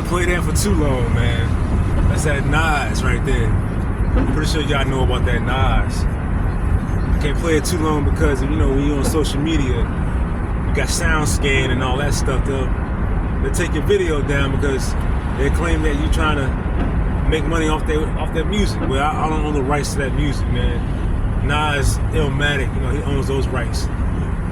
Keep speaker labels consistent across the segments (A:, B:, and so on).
A: play that for too long, man. That's that Nas right there. I'm pretty sure y'all know about that Nas. I can't play it too long because, you know, when you're on social media, you got sound scan and all that stuff. They'll take your video down because they claim that you're trying to make money off their music. Well, I don't own the rights to that music, man. Nas, Illmatic, you know, he owns those rights.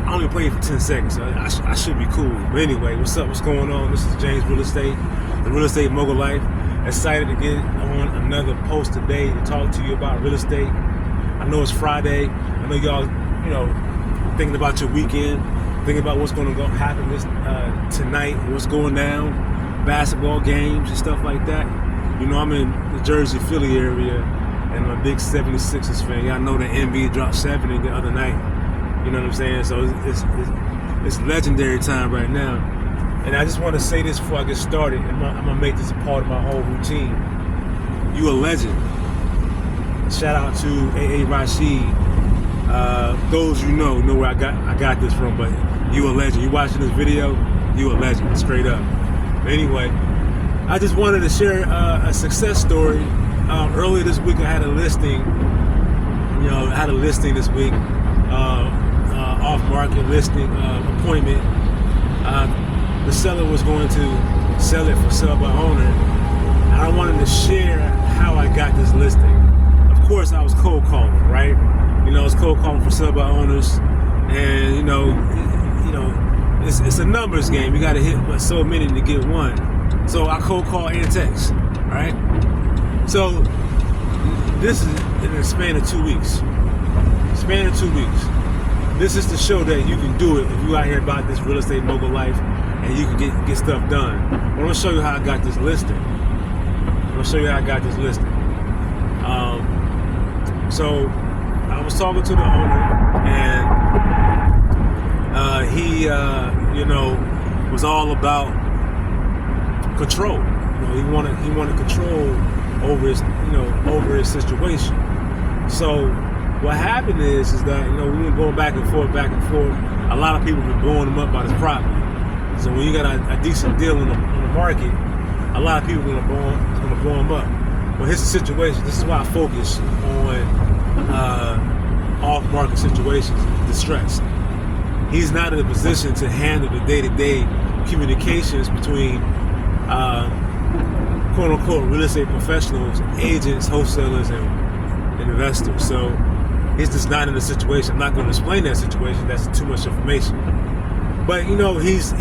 A: I only play it for 10 seconds, so I should be cool. But anyway, what's up? What's going on? This is James Real Estate, the Real Estate Mogul Life. Excited to get on another post today to talk to you about real estate. I know it's Friday. I know y'all, you know, thinking about your weekend, thinking about what's going to happen tonight, what's going down, basketball games and stuff like that. You know, I'm in the Jersey, Philly area, and I'm a big 76ers fan. Y'all know the NBA dropped 70 the other night. You know what I'm saying? So it's legendary time right now. And I just want to say this before I get started. I'm going to make this a part of my whole routine. You a legend. Shout out to A.A. Rashid. Those you know where I got this from, but you a legend. You watching this video, you a legend, straight up. Anyway, I just wanted to share a success story. Earlier this week I had a listing. You know, I had a listing this week. Off-market listing appointment. The seller was going to sell it for sale by owner. And I wanted to share how I got this listing. Of course, I was cold calling, right? You know, I was cold calling for sale by owners, and you know, it's a numbers game. You got to hit so many to get one. So I cold call and text, right? So this is in a span of 2 weeks. This is to show that you can do it if you out here about this real estate mogul life and you can get stuff done. I'm gonna show you how I got this listing. So I was talking to the owner, and he, you know, was all about control. You know, he wanted control over his situation. So what happened is that, you know, we were going back and forth. A lot of people have been blowing him up by this property. So when you got a decent deal on the market, a lot of people are going to blow him up. But here's the situation. This is why I focus on off-market situations, distress. He's not in a position to handle the day-to-day communications between quote-unquote real estate professionals, agents, wholesalers, and investors. So he's just not in a situation. I'm not going to explain that situation. That's too much information. But you know, he's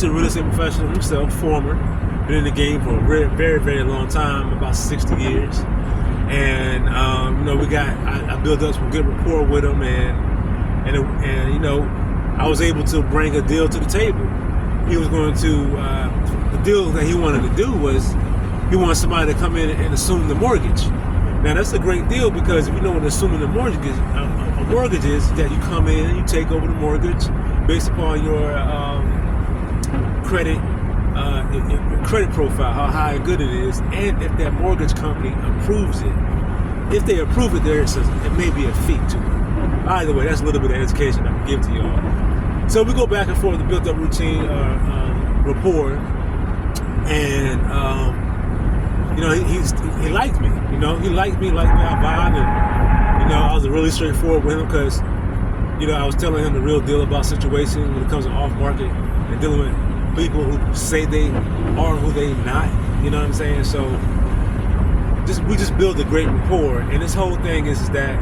A: a real estate professional himself, former, been in the game for a very, very long time, about 60 years. And you know, I built up some good rapport with him, and you know, I was able to bring a deal to the table. He was going to the deal that he wanted to do was he wanted somebody to come in and assume the mortgage. Now that's a great deal because if you know what assuming the mortgage is, a mortgage is that you come in and you take over the mortgage based upon your credit profile, how high and good it is, and if that mortgage company approves it. If they approve it, it may be a fee to it. Either way, that's a little bit of education I can give to y'all. So we go back and forth, the built up routine, rapport, and you know, he liked me. You know, he liked me our vibe, and you know, I was really straightforward with him because, you know, I was telling him the real deal about situations when it comes to off market and dealing with people who say they are who they not. You know what I'm saying? So we just build a great rapport, and this whole thing is that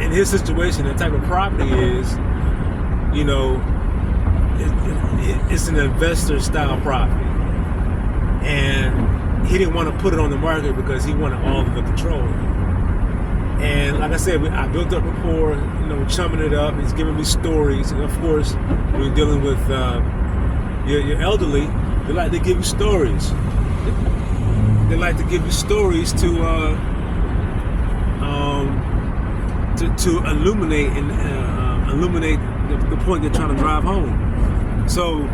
A: in his situation, the type of property is, you know, it's an investor style property, and he didn't want to put it on the market because he wanted all of the control. And like I said, I built up rapport, you know, chumming it up. He's giving me stories, and of course, when you're dealing with your elderly, they like to give you stories. They like to give you stories to illuminate the point they're trying to drive home. So,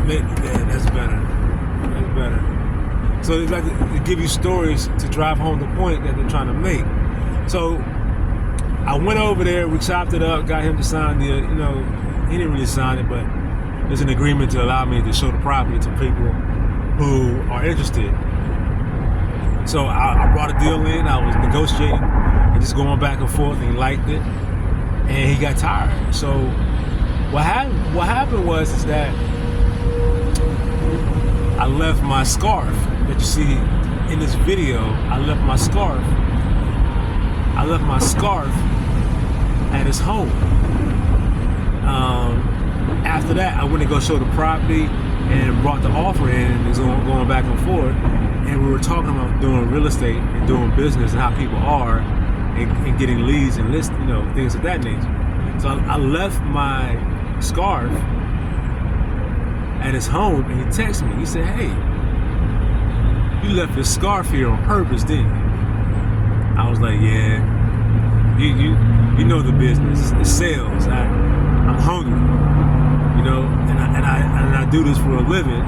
A: man, that's better. So they like to give you stories to drive home the point that they're trying to make. So I went over there, we chopped it up, got him to sign the, you know, he didn't really sign it, but there's an agreement to allow me to show the property to people who are interested. So I brought a deal in. I was negotiating and just going back and forth, and he liked it, and he got tired. So what happened was that I left my scarf that you see in this video. I left my scarf at his home. After that, I went to go show the property and brought the offer in, and it was going back and forth. And we were talking about doing real estate and doing business and how people are, and getting leads and lists, things of that nature. So I left my scarf at his home, and he texted me. He said, "Hey, you left your scarf here on purpose, didn't you?" I was like, "Yeah, you know the business. It's sales. I'm hungry, and I do this for a living,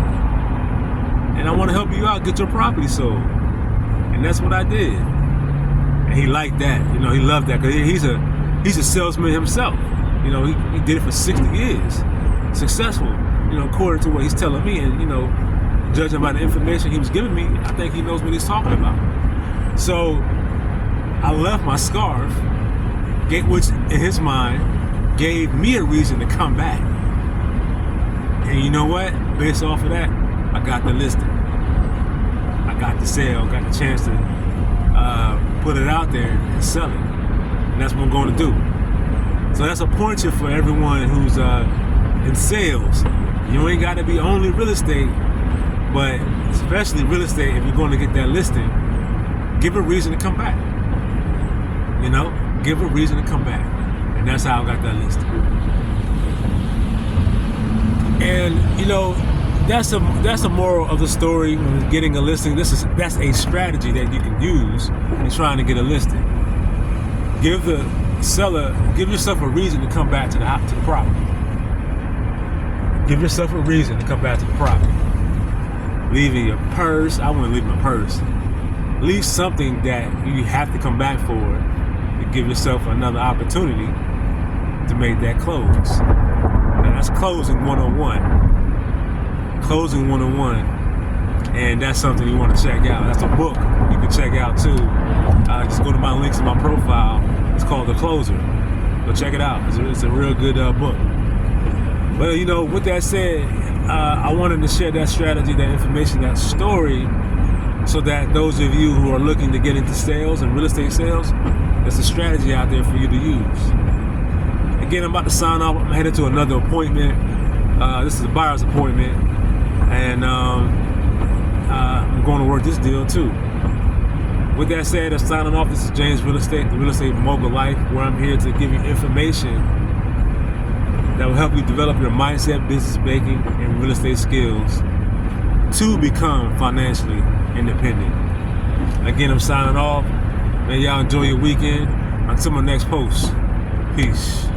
A: and I want to help you out, get your property sold." And that's what I did. And he liked that. He loved that, because he's a salesman himself. He did it for 60 years, successful. According to what he's telling me, and judging by the information he was giving me, I think he knows what he's talking about. So I left my scarf, which in his mind gave me a reason to come back. And you know what? Based off of that, I got the listing. I got the sale, got the chance to put it out there and sell it. And that's what I'm going to do. So that's a pointer for everyone who's in sales. You ain't got to be only real estate, but especially real estate, if you're going to get that listing, give a reason to come back. Give a reason to come back. And that's how I got that listing. And, that's a moral of the story when getting a listing. That's a strategy that you can use in trying to get a listing. Give the seller, give yourself a reason to come back to the property. Give yourself a reason to come back to the property. Leaving your purse. I wouldn't leave my purse. Leave something that you have to come back for to give yourself another opportunity to make that close. Now that's closing 101. Closing 101. And that's something you want to check out. That's a book you can check out too. Just go to my links in my profile. It's called The Closer. Go check it out. It's a real good book. But with that said, I wanted to share that strategy, that information, that story, so that those of you who are looking to get into sales and real estate sales, there's a strategy out there for you to use. Again, I'm about to sign off. I'm headed to another appointment. This is a buyer's appointment, and I'm going to work this deal too. With that said, I'm signing off. This is James Real Estate, the Real Estate Mogul Life, where I'm here to give you information that will help you develop your mindset, business making, and real estate skills to become financially independent. Again, I'm signing off. Man, y'all enjoy your weekend. Until my next post. Peace.